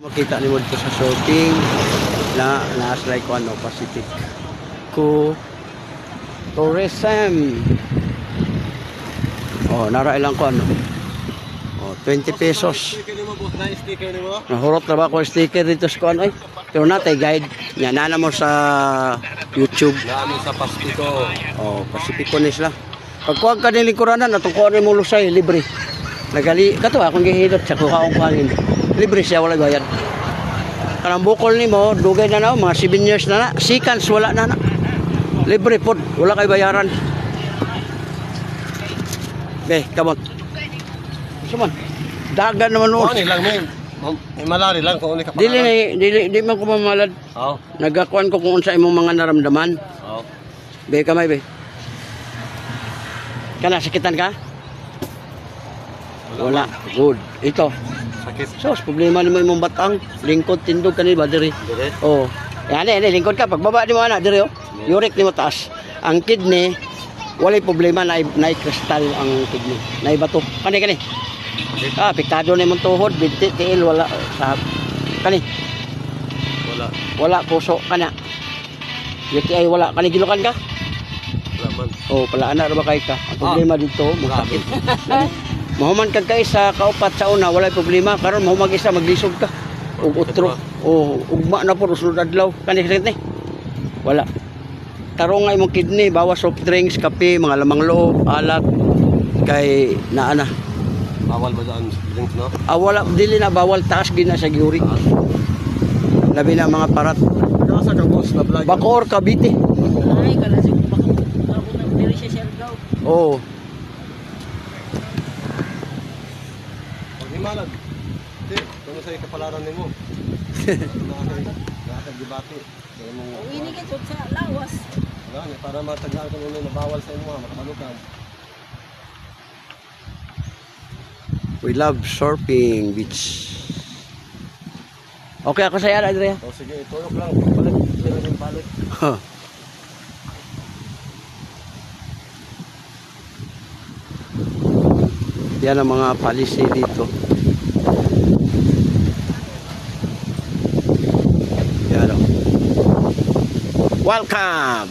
Makita ni mo dito sa shopping na naaslay ko ano, Pacific ko tourism. Oh, nara ilang ko ano. Oh, 20 pesos. Nahurot na ba ko sticker dito sa kuan ay. Pero natay guide. Yan na mo sa YouTube. Namin sa Pacifico. Oh, Pacifico ni sila. Pagkuha ka ng lingkuranan, atong kuha rin mo lusay, libre. Nagali, kato akong gihidot sa kuha akong kuhanin. Libre siya, wala bayad. Kanang bukol ni mo, dugay na na, mga 7 years na na. Seconds, wala na na. Libre po, wala kay bayaran. Be, come on. Suman, dagan naman noon. Ano lang, may malari lang kung uli ka pa. Dili man ko mamalad. Oo. Nagakuan ko kung unsa imong mga naramdaman. Oo. Be, kamay be. Kana, sakitan ka? Wala. Good. Ito. Sakit. Sos, problema naman imong batang. Lingkod, tindog ka ni ba, diri? Dire? Oh. Yan, lingkod ka. Pagbaba di mo ana, diri oh. Uric ni mo taas. Ang kidney, walay problema na kristal ang kidney. Na bato. Kani. Ah, piktado na imong tuhod, binti, tiil, wala. Sa, kani. Wala. Wala, puso, kana. UTI, wala. Kani, gilukan ka? Wala man. Oh, pala ana ra ba kay ka? Ang problema dito, masakit. Mahuman kag kay sa kaupat sa una, walay problema. Karon mahumag isa maglisod ka. Ug utro. Oh, ugma na po usulod adlaw. Kani sakit ni. Wala. Tarong nga imong kidney, bawas soft drinks, kape, mga lamang loob, alat kay naa na. Bawal ba daan drinks, no? Wala dili na bawal taas gina sa giuri. Labi na mga parat. Nasa ka boss na vlog. Bacoor, Cavite. Ay, kala siya ako nang diri siya Siargao. Oh. Paghimalag. Di, kung sa ikapalaran nimo. Nasa debate. Uwi ni sa lawas. Wala, para matagaan ko nung nabawal sa imo, makabalukan. We love surfing beach. Okay ako sa yan, Andrea. O sige, tulog lang. Balik, meron yung balik. Yan ang mga policy dito. Yan o. Welcome!